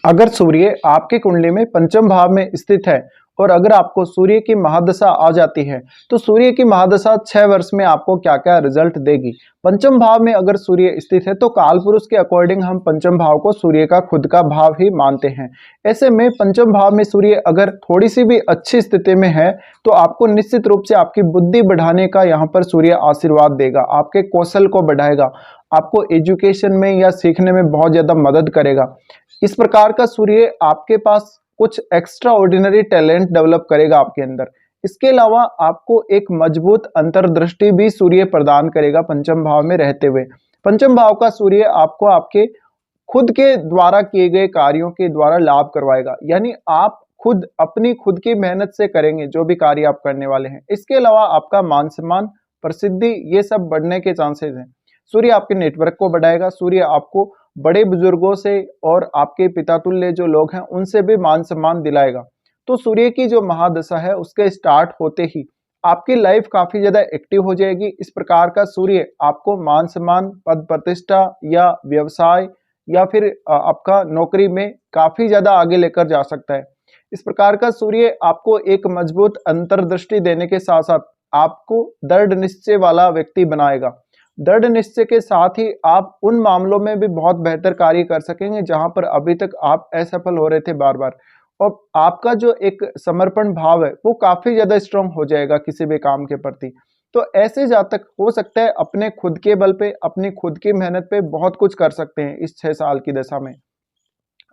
अगर सूर्य आपकी कुंडली में पंचम भाव में स्थित है और अगर आपको सूर्य की महादशा आ जाती है तो सूर्य की महादशा 6 वर्ष में आपको क्या क्या रिजल्ट देगी। पंचम भाव में अगर सूर्य स्थित है तो कालपुरुष के अकॉर्डिंग हम पंचम भाव को सूर्य का खुद का भाव ही मानते हैं। ऐसे में पंचम भाव में सूर्य अगर थोड़ी सी भी अच्छी स्थिति में है तो आपको निश्चित रूप से आपकी बुद्धि बढ़ाने का यहाँ पर सूर्य आशीर्वाद देगा, आपके कौशल को बढ़ाएगा, आपको एजुकेशन में या सीखने में बहुत ज्यादा मदद करेगा। इस प्रकार का सूर्य आपके पास कुछ एक्स्ट्रा ऑर्डिनरी टैलेंट डेवलप करेगा आपके अंदर। इसके अलावा आपको एक मजबूत अंतर्दृष्टि भी सूर्य प्रदान करेगा पंचम भाव में रहते हुए। पंचम भाव का सूर्य आपको आपके खुद के द्वारा किए गए कार्यों के द्वारा लाभ करवाएगा, यानी आप खुद अपनी खुद की मेहनत से करेंगे जो भी कार्य आप करने वाले हैं। इसके अलावा आपका मान सम्मान, प्रसिद्धि ये सब बढ़ने के चांसेस हैं। सूर्य आपके नेटवर्क को बढ़ाएगा, सूर्य आपको बड़े बुजुर्गों से और आपके पिता तुल्य जो लोग हैं उनसे भी मान सम्मान दिलाएगा। तो सूर्य की जो महादशा है उसके स्टार्ट होते ही आपकी लाइफ काफी ज्यादा एक्टिव हो जाएगी। इस प्रकार का सूर्य आपको मान सम्मान, पद प्रतिष्ठा या व्यवसाय या फिर आपका नौकरी में काफी ज्यादा आगे लेकर जा सकता है। इस प्रकार का सूर्य आपको एक मजबूत अंतर्दृष्टि देने के साथ साथ आपको दृढ़ निश्चय वाला व्यक्ति बनाएगा। दृढ़ निश्चय के साथ ही आप उन मामलों में भी बहुत बेहतर कार्य कर सकेंगे जहां पर अभी तक आप असफल हो रहे थे बार बार, और आपका जो एक समर्पण भाव है वो काफी ज्यादा स्ट्रांग हो जाएगा किसी भी काम के प्रति। तो ऐसे जातक हो सकता है अपने खुद के बल पे, अपनी खुद की मेहनत पे बहुत कुछ कर सकते हैं इस 6 साल की दशा में।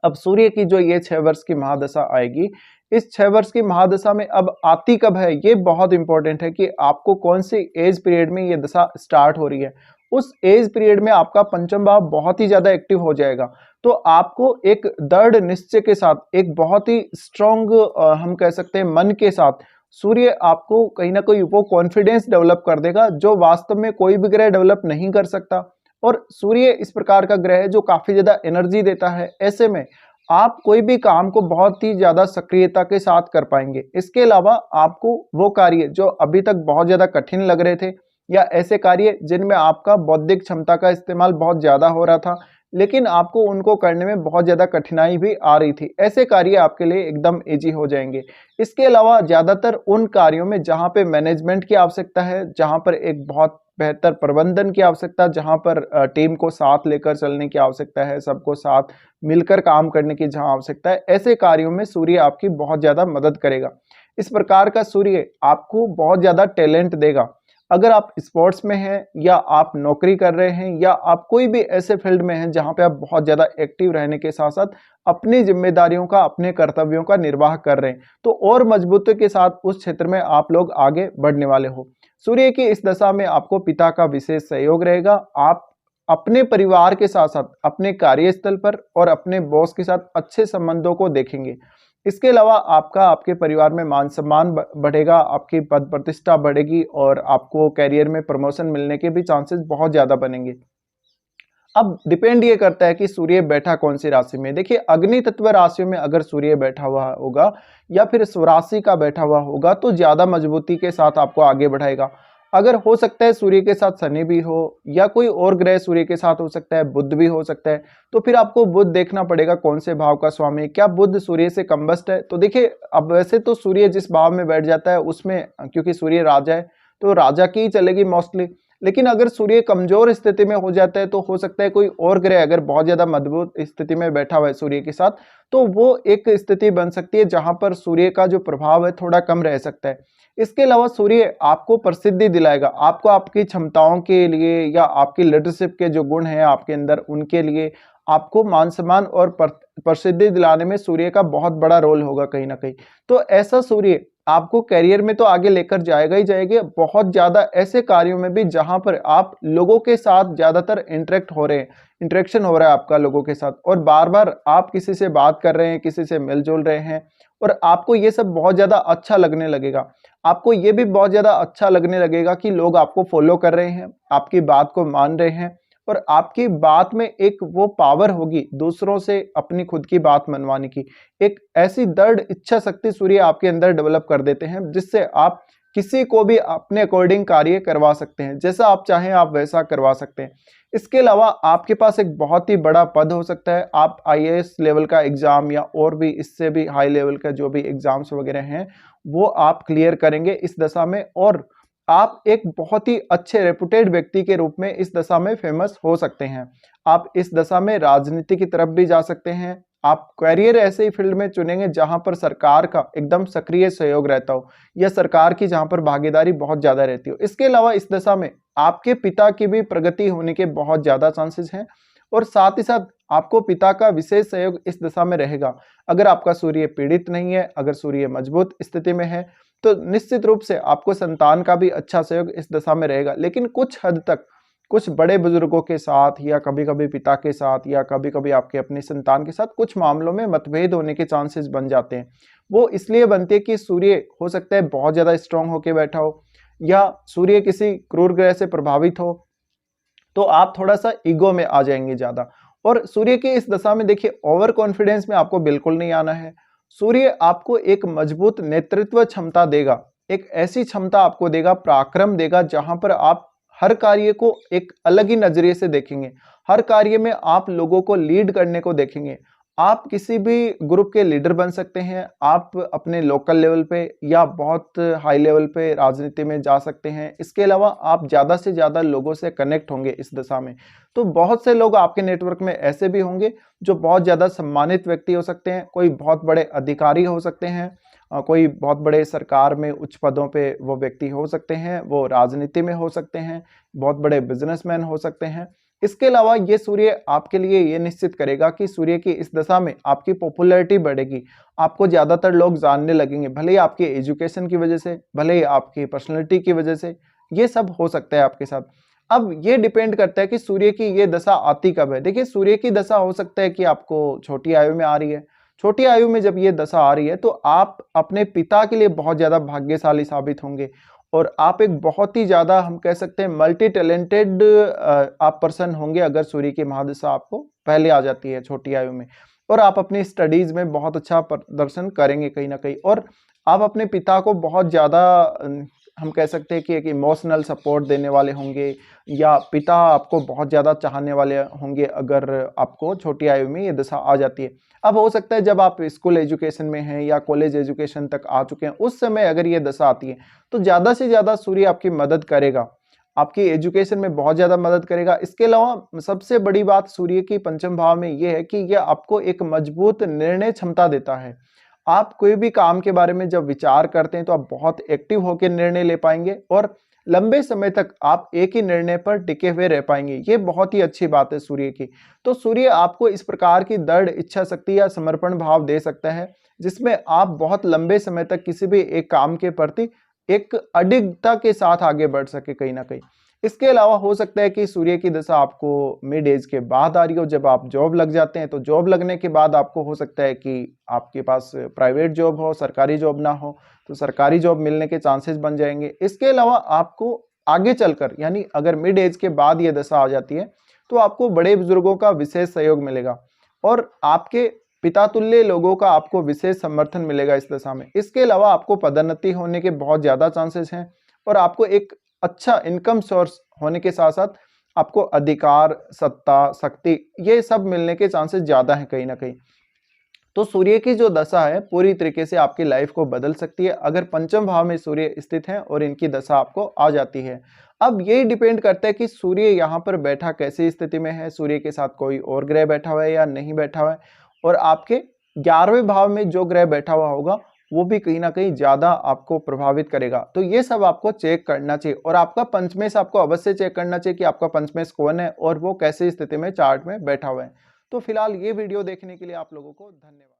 अब सूर्य की जो ये 6 वर्ष की महादशा आएगी, इस 6 वर्ष की महादशा में अब आती कब है ये बहुत इंपॉर्टेंट है कि आपको कौन सी एज पीरियड में ये दशा स्टार्ट हो रही है। उस एज पीरियड में आपका पंचम भाव बहुत ही ज्यादा एक्टिव हो जाएगा। तो आपको एक दृढ़ निश्चय के साथ, एक बहुत ही स्ट्रॉन्ग हम कह सकते हैं मन के साथ सूर्य आपको कहीं ना कहीं वो कॉन्फिडेंस डेवलप कर देगा जो वास्तव में कोई भी ग्रह डेवलप नहीं कर सकता। और सूर्य इस प्रकार का ग्रह है जो काफी ज्यादा एनर्जी देता है। ऐसे में आप कोई भी काम को बहुत ही ज्यादा सक्रियता के साथ कर पाएंगे। इसके अलावा आपको वो कार्य जो अभी तक बहुत ज्यादा कठिन लग रहे थे या ऐसे कार्य जिनमें आपका बौद्धिक क्षमता का इस्तेमाल बहुत ज्यादा हो रहा था लेकिन आपको उनको करने में बहुत ज्यादा कठिनाई भी आ रही थी, ऐसे कार्य आपके लिए एकदम इजी हो जाएंगे। इसके अलावा ज्यादातर उन कार्यों में जहां पे मैनेजमेंट की आवश्यकता है, जहां पर एक बहुत बेहतर प्रबंधन की आवश्यकता, जहां पर टीम को साथ लेकर चलने की आवश्यकता है, सबको साथ मिलकर काम करने की जहां आवश्यकता है, ऐसे कार्यों में सूर्य आपकी बहुत ज्यादा मदद करेगा। इस प्रकार का सूर्य आपको बहुत ज्यादा टैलेंट देगा। अगर आप स्पोर्ट्स में हैं या आप नौकरी कर रहे हैं या आप कोई भी ऐसे फील्ड में हैं जहां पे आप बहुत ज्यादा एक्टिव रहने के साथ साथ अपनी जिम्मेदारियों का, अपने कर्तव्यों का निर्वाह कर रहे हैं, तो और मजबूती के साथ उस क्षेत्र में आप लोग आगे बढ़ने वाले हो। सूर्य की इस दशा में आपको पिता का विशेष सहयोग रहेगा। आप अपने परिवार के साथ साथ अपने कार्यस्थल पर और अपने बॉस के साथ अच्छे संबंधों को देखेंगे। इसके अलावा आपका आपके परिवार में मान सम्मान बढ़ेगा, आपकी पद प्रतिष्ठा बढ़ेगी और आपको कैरियर में प्रमोशन मिलने के भी चांसेस बहुत ज्यादा बनेंगे। अब डिपेंड ये करता है कि सूर्य बैठा कौन सी राशि में। देखिए, अग्नि तत्व राशियों में अगर सूर्य बैठा हुआ होगा या फिर स्वराशि का बैठा हुआ होगा तो ज्यादा मजबूती के साथ आपको आगे बढ़ाएगा। अगर हो सकता है सूर्य के साथ शनि भी हो या कोई और ग्रह सूर्य के साथ हो सकता है, बुध भी हो सकता है, तो फिर आपको बुध देखना पड़ेगा कौन से भाव का स्वामी है। क्या बुध सूर्य से कम्बस्ट है? तो देखिए, अब वैसे तो सूर्य जिस भाव में बैठ जाता है उसमें, क्योंकि सूर्य राजा है तो राजा की ही चलेगी मोस्टली। लेकिन अगर सूर्य कमजोर स्थिति में हो जाता है तो हो सकता है कोई और ग्रह अगर बहुत ज्यादा मजबूत स्थिति में बैठा हुआ है सूर्य के साथ, तो वो एक स्थिति बन सकती है जहां पर सूर्य का जो प्रभाव है थोड़ा कम रह सकता है। इसके अलावा सूर्य आपको प्रसिद्धि दिलाएगा, आपको आपकी क्षमताओं के लिए या आपकी लीडरशिप के जो गुण हैं आपके अंदर उनके लिए आपको मान सम्मान और प्रसिद्धि दिलाने में सूर्य का बहुत बड़ा रोल होगा कहीं ना कहीं। तो ऐसा सूर्य आपको करियर में तो आगे लेकर जाएगा ही जाएगा, बहुत ज्यादा ऐसे कार्यों में भी जहां पर आप लोगों के साथ ज्यादातर इंटरेक्शन हो रहा है आपका लोगों के साथ, और बार बार आप किसी से बात कर रहे हैं, किसी से मिलजुल रहे हैं, और आपको ये सब बहुत ज्यादा अच्छा लगने लगेगा। आपको ये भी बहुत ज्यादा अच्छा लगने लगेगा कि लोग आपको फॉलो कर रहे हैं, आपकी बात को मान रहे हैं, और आपकी बात में एक वो पावर होगी दूसरों से अपनी खुद की बात मनवाने की। एक ऐसी दृढ़ इच्छा शक्ति सूर्य आपके अंदर डेवलप कर देते हैं जिससे आप किसी को भी अपने अकॉर्डिंग कार्य करवा सकते हैं, जैसा आप चाहें आप वैसा करवा सकते हैं। इसके अलावा आपके पास एक बहुत ही बड़ा पद हो सकता है, आप आईएएस लेवल का एग्जाम या और भी इससे भी हाई लेवल का जो भी एग्जाम्स वगैरह हैं वो आप क्लियर करेंगे इस दशा में, और आप एक बहुत ही अच्छे रेपुटेड व्यक्ति के रूप में इस दशा में फेमस हो सकते हैं। आप इस दशा में राजनीति की तरफ भी जा सकते हैं। आप करियर ऐसे ही फील्ड में चुनेंगे जहां पर सरकार का एकदम सक्रिय सहयोग रहता हो या सरकार की जहां पर भागीदारी बहुत ज्यादा रहती हो। इसके अलावा इस दशा में आपके पिता की भी प्रगति होने के बहुत ज्यादा चांसेस हैं, और साथ ही साथ आपको पिता का विशेष सहयोग इस दशा में रहेगा। अगर आपका सूर्य पीड़ित नहीं है, अगर सूर्य मजबूत स्थिति में है, तो निश्चित रूप से आपको संतान का भी अच्छा सहयोग इस दशा में रहेगा। लेकिन कुछ हद तक कुछ बड़े बुजुर्गों के साथ या कभी-कभी पिता के साथ या कभी-कभी आपके अपने संतान के साथ कुछ मामलों में मतभेद होने के चांसेस बन जाते हैं। वो इसलिए बनते हैं कि सूर्य हो सकता है बहुत ज़्यादा स्ट्रांग होके बैठा हो, या सूर्य किसी क्रूर ग्रह से प्रभावित हो, तो आप थोड़ा-सा ईगो में आ जाएँगे ज़्यादा। और सूर्य की इस दशा में देखिए ओवर कॉन्फिडेंस में आपको बिल्कुल नहीं आना है। सूर्य आपको एक मजबूत नेतृत्व क्षमता देगा, एक ऐसी क्षमता आपको देगा, पराक्रम देगा जहाँ पर आप हर कार्य को एक अलग ही नज़रिए से देखेंगे। हर कार्य में आप लोगों को लीड करने को देखेंगे। आप किसी भी ग्रुप के लीडर बन सकते हैं, आप अपने लोकल लेवल पे या बहुत हाई लेवल पे राजनीति में जा सकते हैं। इसके अलावा आप ज़्यादा से ज़्यादा लोगों से कनेक्ट होंगे इस दशा में। तो बहुत से लोग आपके नेटवर्क में ऐसे भी होंगे जो बहुत ज़्यादा सम्मानित व्यक्ति हो सकते हैं, कोई बहुत बड़े अधिकारी हो सकते हैं, कोई बहुत बड़े सरकार में उच्च पदों पे वो व्यक्ति हो सकते हैं, वो राजनीति में हो सकते हैं, बहुत बड़े बिजनेसमैन हो सकते हैं। इसके अलावा ये सूर्य आपके लिए ये निश्चित करेगा कि सूर्य की इस दशा में आपकी पॉपुलैरिटी बढ़ेगी, आपको ज़्यादातर लोग जानने लगेंगे, भले ही आपके एजुकेशन की वजह से, भले ही आपकी पर्सनैलिटी की वजह से, ये सब हो सकता है आपके साथ। अब ये डिपेंड करता है कि सूर्य की ये दशा आती कब है। देखिए सूर्य की दशा हो सकता है कि आपको छोटी आयु में आ रही है। छोटी आयु में जब ये दशा आ रही है तो आप अपने पिता के लिए बहुत ज़्यादा भाग्यशाली साबित होंगे, और आप एक बहुत ही ज़्यादा हम कह सकते हैं मल्टी टैलेंटेड आप पर्सन होंगे अगर सूर्य की महादशा आपको पहले आ जाती है छोटी आयु में, और आप अपनी स्टडीज़ में बहुत अच्छा प्रदर्शन करेंगे कहीं ना कहीं, और आप अपने पिता को बहुत ज़्यादा हम कह सकते हैं कि एक इमोशनल सपोर्ट देने वाले होंगे, या पिता आपको बहुत ज़्यादा चाहने वाले होंगे अगर आपको छोटी आयु में ये दशा आ जाती है। अब हो सकता है जब आप स्कूल एजुकेशन में हैं या कॉलेज एजुकेशन तक आ चुके हैं, उस समय अगर ये दशा आती है तो ज़्यादा से ज़्यादा सूर्य आपकी मदद करेगा, आपकी एजुकेशन में बहुत ज़्यादा मदद करेगा। इसके अलावा सबसे बड़ी बात सूर्य की पंचम भाव में ये है कि यह आपको एक मजबूत निर्णय क्षमता देता है। आप कोई भी काम के बारे में जब विचार करते हैं तो आप बहुत एक्टिव होकर निर्णय ले पाएंगे, और लंबे समय तक आप एक ही निर्णय पर टिके हुए रह पाएंगे। ये बहुत ही अच्छी बात है सूर्य की। तो सूर्य आपको इस प्रकार की दृढ़ इच्छा शक्ति या समर्पण भाव दे सकता है जिसमें आप बहुत लंबे समय तक किसी भी एक काम के प्रति एक अडिगता के साथ आगे बढ़ सके कहीं ना कहीं। इसके अलावा हो सकता है कि सूर्य की दशा आपको मिड एज के बाद आ रही हो, जब आप जॉब लग जाते हैं, तो जॉब लगने के बाद आपको हो सकता है कि आपके पास प्राइवेट जॉब हो, सरकारी जॉब ना हो, तो सरकारी जॉब मिलने के चांसेस बन जाएंगे। इसके अलावा आपको आगे चलकर यानी अगर मिड एज के बाद ये दशा आ जाती है तो आपको बड़े बुजुर्गों का विशेष सहयोग मिलेगा, और आपके पिता तुल्य लोगों का आपको विशेष समर्थन मिलेगा इस दशा में। इसके अलावा आपको पदोन्नति होने के बहुत ज़्यादा चांसेस हैं, और आपको एक अच्छा इनकम सोर्स होने के साथ साथ आपको अधिकार, सत्ता, शक्ति ये सब मिलने के चांसेस ज़्यादा हैं कहीं ना कहीं। तो सूर्य की जो दशा है पूरी तरीके से आपकी लाइफ को बदल सकती है अगर पंचम भाव में सूर्य स्थित है और इनकी दशा आपको आ जाती है। अब यही डिपेंड करता है कि सूर्य यहाँ पर बैठा कैसी स्थिति में है, सूर्य के साथ कोई और ग्रह बैठा हुआ है या नहीं बैठा हुआ है, और आपके 11वें भाव में जो ग्रह बैठा हुआ होगा वो भी कहीं ना कहीं ज्यादा आपको प्रभावित करेगा। तो ये सब आपको चेक करना चाहिए, और आपका पंचमेश आपको अवश्य चेक करना चाहिए कि आपका पंचमेश कौन है और वो कैसी स्थिति में चार्ट में बैठा हुआ है। तो फिलहाल ये वीडियो देखने के लिए आप लोगों को धन्यवाद।